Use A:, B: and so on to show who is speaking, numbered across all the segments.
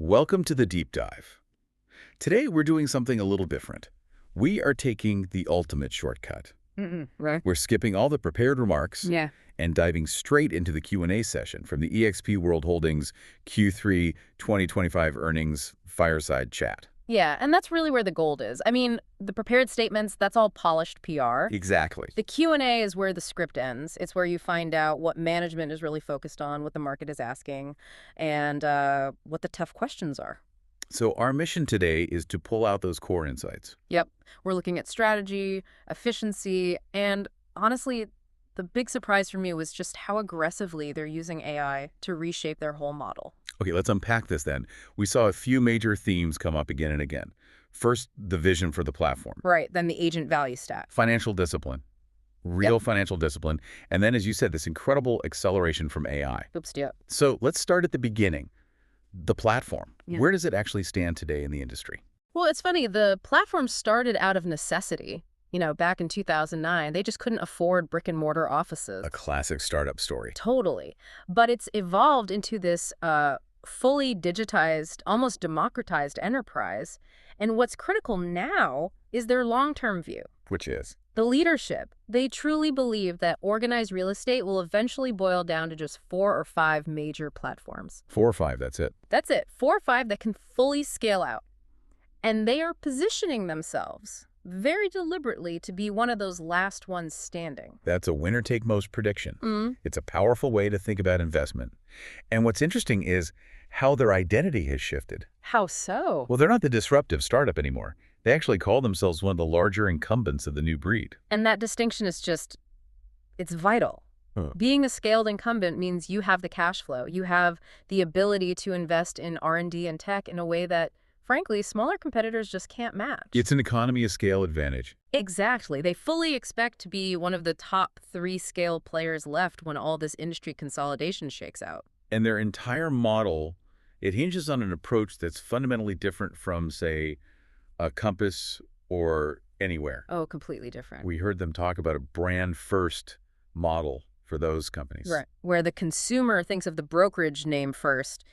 A: Welcome to the deep dive. Today we're doing something a little different. We are taking the ultimate shortcut.
B: Right.
A: We're skipping all the prepared remarks
B: Yeah.
A: and diving straight into the Q&A session from the eXp World Holdings Q3 2025 earnings fireside chat.
B: Yeah, and that's really where the gold is. I mean, the prepared statements, that's all polished PR.
A: Exactly.
B: The Q&A is where the script ends. It's where you find out what management is really focused on, what the market is asking, and what the tough questions are.
A: So our mission today is to pull out those core insights.
B: Yep. We're looking at strategy, efficiency, and honestly, the big surprise for me was just how aggressively they're using AI to reshape their whole model.
A: Okay, let's unpack this then. We saw a few major themes come up again and again. First, the vision for the platform.
B: Right. Then the agent value stat.
A: Financial discipline. Real financial discipline. And then, as you said, this incredible acceleration from AI.
B: Oops, yep.
A: So let's start at the beginning. The platform.
B: Yeah.
A: Where does it actually stand today in the industry?
B: Well, it's funny. The platform started out of necessity. You know, back in 2009, they just couldn't afford brick and mortar offices.
A: A classic startup story.
B: Totally. But it's evolved into this fully digitized, almost democratized enterprise. And what's critical now is their long-term view.
A: Which is?
B: The leadership. They truly believe that organized real estate will eventually boil down to just 4 or 5 major platforms.
A: 4 or 5, that's it.
B: That's it. 4 or 5 that can fully scale out. And they are positioning themselves very deliberately to be one of those last ones standing.
A: That's a winner-take-most prediction. It's a powerful way to think about investment. And what's interesting is how their identity has shifted.
B: How so?
A: Well, they're not the disruptive startup anymore. They actually call themselves one of the larger incumbents of the new breed.
B: And that distinction is just, it's vital.
A: Huh.
B: Being a scaled incumbent means you have the cash flow. You have the ability to invest in R&D and tech in a way that, frankly, smaller competitors just can't match.
A: It's an economy of scale advantage.
B: Exactly. They fully expect to be one of the top 3 scale players left when all this industry consolidation shakes out.
A: And their entire model, it hinges on an approach that's fundamentally different from, say, a Compass or Anywhere.
B: Oh, completely different.
A: We heard them talk about a brand-first model for those companies.
B: Right. Where the consumer thinks of the brokerage name first,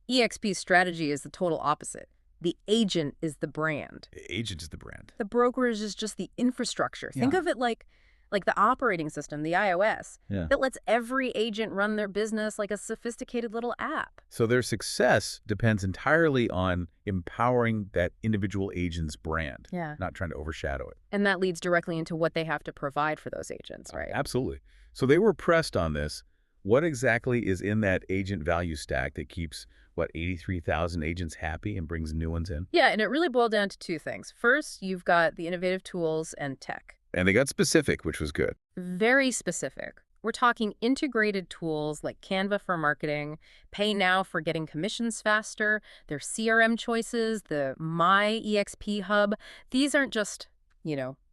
B: eXp's strategy is the total opposite. The agent is the brand.
A: Agent is the brand.
B: The brokerage is just the infrastructure. Think of it like the operating system, the iOS, that lets every agent run their business like a sophisticated little app.
A: So their success depends entirely on empowering that individual agent's brand, not trying to overshadow it.
B: And that leads directly into what they have to provide for those agents, right?
A: Absolutely. So they were pressed on this. What exactly is in that agent value stack that keeps, 83,000 agents happy and brings new ones in?
B: Yeah, and it really boiled down to 2 things. First, you've got the innovative tools and tech.
A: And they got specific, which was good.
B: Very specific. We're talking integrated tools like Canva for marketing, Pay Now for getting commissions faster, their CRM choices, the My eXp hub. These aren't just,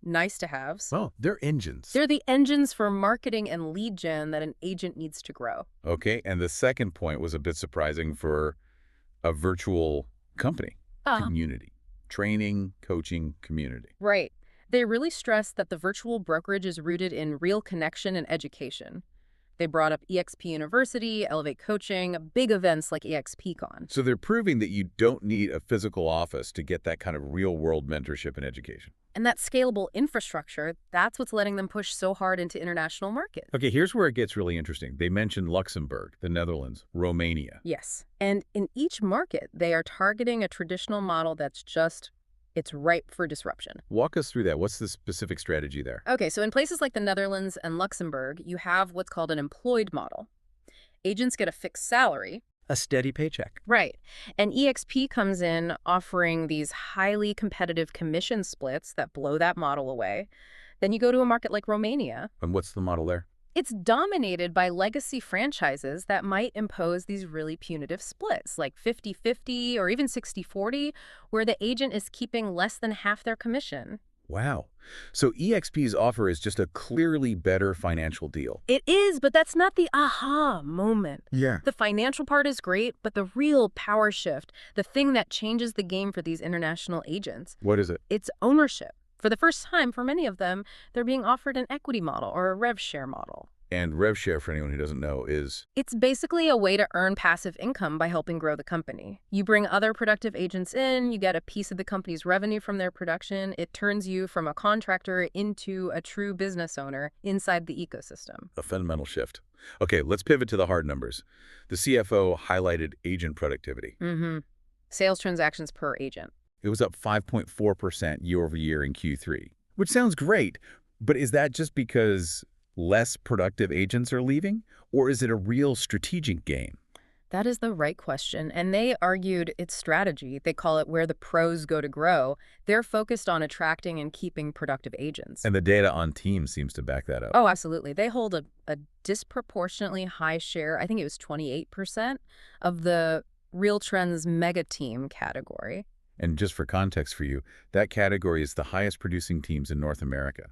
B: nice to haves.
A: Well, they're engines.
B: They're the engines for marketing and lead gen that an agent needs to grow.
A: Okay, and the second point was a bit surprising for a virtual company. Community. Training, coaching, community.
B: Right. They really stressed that the virtual brokerage is rooted in real connection and education. They brought up eXp University, Elevate Coaching, big events like eXpCon.
A: So they're proving that you don't need a physical office to get that kind of real-world mentorship and education.
B: And that scalable infrastructure, that's what's letting them push so hard into international markets.
A: Okay, here's where it gets really interesting. They mentioned Luxembourg, the Netherlands, Romania.
B: Yes. And in each market, they are targeting a traditional model that's just, it's ripe for disruption.
A: Walk us through that. What's the specific strategy there?
B: Okay, so in places like the Netherlands and Luxembourg, you have what's called an employed model. Agents get a fixed salary.
A: A steady paycheck.
B: Right. And eXp comes in offering these highly competitive commission splits that blow that model away. Then you go to a market like Romania.
A: And what's the model there?
B: It's dominated by legacy franchises that might impose these really punitive splits, like 50-50 or even 60-40, where the agent is keeping less than half their commission.
A: Wow. So eXp's offer is just a clearly better financial deal.
B: It is, but that's not the aha moment.
A: Yeah.
B: The financial part is great, but the real power shift, the thing that changes the game for these international agents,
A: What is it?
B: it's ownership. For the first time, for many of them, they're being offered an equity model or a rev share model.
A: And rev share, for anyone who doesn't know, is...
B: It's basically a way to earn passive income by helping grow the company. You bring other productive agents in, you get a piece of the company's revenue from their production. It turns you from a contractor into a true business owner inside the ecosystem.
A: a fundamental shift. Okay, let's pivot to the hard numbers. The CFO highlighted agent productivity.
B: Sales transactions per agent.
A: It was up 5.4% year over year in Q3, which sounds great, but is that just because less productive agents are leaving, or is it a real strategic gain?
B: That is the right question, and they argued it's strategy. They call it where the pros go to grow. They're focused on attracting and keeping productive agents.
A: And the data on Teams seems to back that up.
B: Oh, absolutely. They hold a disproportionately high share, I think it was 28%, of the Real Trends Mega Team category.
A: And just for context for you, that category is the highest producing teams in North America.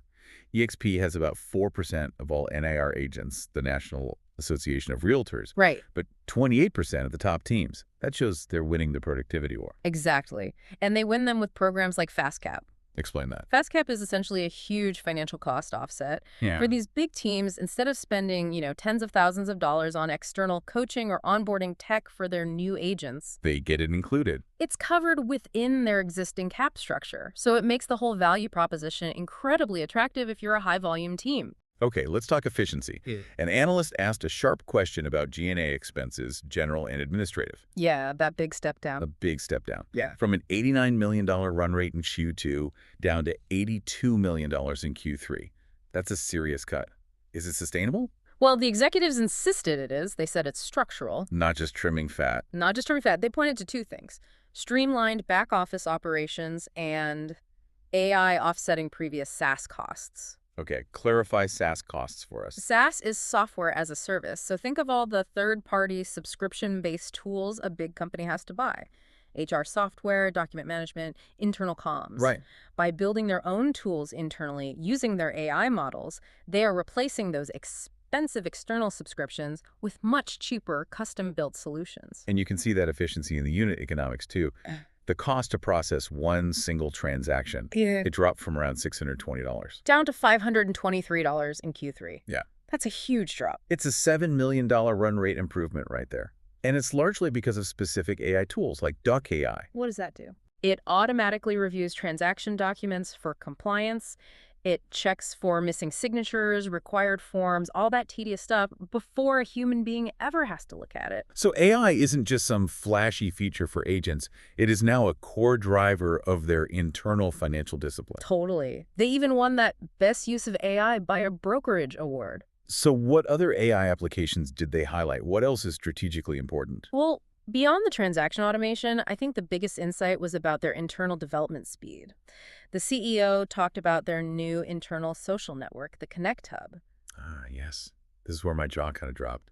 A: eXp has about 4% of all NAR agents, the National Association of Realtors.
B: Right.
A: But 28% of the top teams. That shows they're winning the productivity war.
B: Exactly. And they win them with programs like FastCap.
A: Explain that.
B: FastCap is essentially a huge financial cost offset.
A: Yeah.
B: For these big teams, instead of spending, tens of thousands of dollars on external coaching or onboarding tech for their new agents,
A: They get it included.
B: it's covered within their existing cap structure. So it makes the whole value proposition incredibly attractive if you're a high-volume team.
A: Okay, let's talk efficiency. An analyst asked a sharp question about G&A expenses, general and administrative.
B: Yeah, that big step
A: A
B: down.
A: big step down.
B: Yeah.
A: From an $89 million run rate in Q2 down to $82 million in Q3. That's a serious cut. Is it sustainable?
B: Well, the executives insisted it is. They said it's structural.
A: Not just trimming fat.
B: Not just trimming fat. They pointed to two things: streamlined back-office operations and AI offsetting previous SaaS costs.
A: Okay, clarify SaaS costs for us.
B: SaaS is software as a service, so think of all the third-party subscription-based tools a big company has to buy. HR software, document management, internal comms.
A: Right.
B: By building their own tools internally, using their AI models, they are replacing those expensive external subscriptions with much cheaper custom-built solutions.
A: And you can see that efficiency in the unit economics too. The cost to process one single transaction, it dropped from around $620.
B: Down to $523 in Q3.
A: Yeah.
B: That's a huge drop.
A: It's a $7 million run rate improvement right there. And it's largely because of specific AI tools like Duck AI.
B: What does that do? It automatically reviews transaction documents for compliance. It checks for missing signatures, required forms, all that tedious stuff before a human being ever has to look at it.
A: So AI isn't just some flashy feature for agents. It is now a core driver of their internal financial discipline.
B: Totally. They even won that Best Use of AI by a Brokerage award.
A: So what other AI applications did they highlight? What else is strategically important?
B: Well, beyond the transaction automation, I think the biggest insight was about their internal development speed. The CEO talked about their new internal social network, the Connect Hub.
A: Ah, yes. This is where my jaw kind of dropped.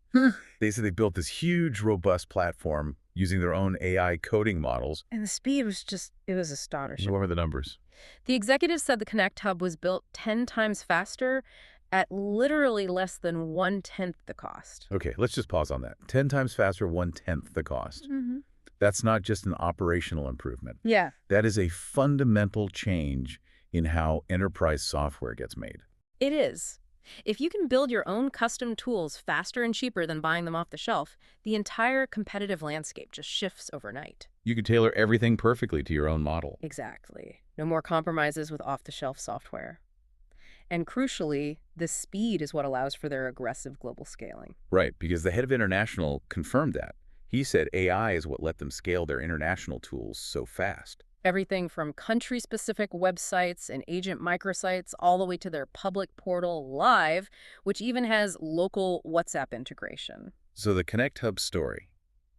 A: They said they built this huge, robust platform using their own AI coding models.
B: And the speed was it was astonishing.
A: What were the numbers?
B: The executive said the Connect Hub was built 10 times faster at literally less than 1/10 the cost.
A: Okay, let's just pause on that. 10 times faster, 1/10 the cost. That's not just an operational improvement.
B: Yeah.
A: That is a fundamental change in how enterprise software gets made.
B: It is. If you can build your own custom tools faster and cheaper than buying them off the shelf, the entire competitive landscape just shifts overnight.
A: You can tailor everything perfectly to your own model.
B: Exactly. No more compromises with off-the-shelf software. And crucially, the speed is what allows for their aggressive global scaling.
A: Right, because the head of international confirmed that. He said AI is what let them scale their international tools so fast.
B: Everything from country-specific websites and agent microsites all the way to their public portal Live, which even has local WhatsApp integration.
A: So the Connect Hub story,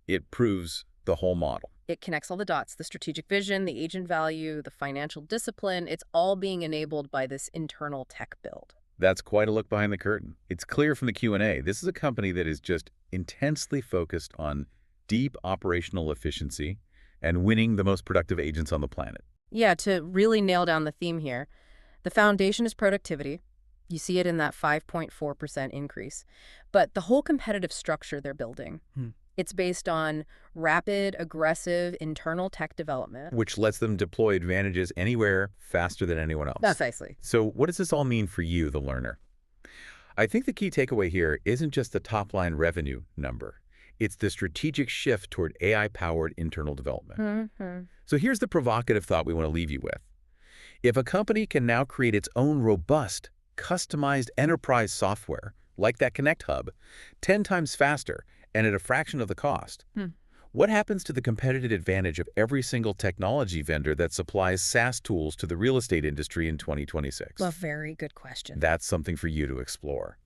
A: it proves the whole model.
B: It connects all the dots, the strategic vision, the agent value, the financial discipline. It's all being enabled by this internal tech build.
A: That's quite a look behind the curtain. It's clear from the Q&A, this is a company that is just intensely focused on deep operational efficiency and winning the most productive agents on the planet.
B: Yeah, to really nail down the theme here, the foundation is productivity. You see it in that 5.4% increase. But the whole competitive structure they're building, it's based on rapid, aggressive internal tech development.
A: Which lets them deploy advantages anywhere faster than anyone else.
B: Precisely.
A: So what does this all mean for you, the learner? I think the key takeaway here isn't just the top-line revenue number. It's the strategic shift toward AI-powered internal development.
B: Mm-hmm.
A: So here's the provocative thought we want to leave you with. If a company can now create its own robust, customized enterprise software, like that Connect Hub, 10 times faster and at a fraction of the cost, what happens to the competitive advantage of every single technology vendor that supplies SaaS tools to the real estate industry in 2026?
B: A very good question.
A: That's something for you to explore.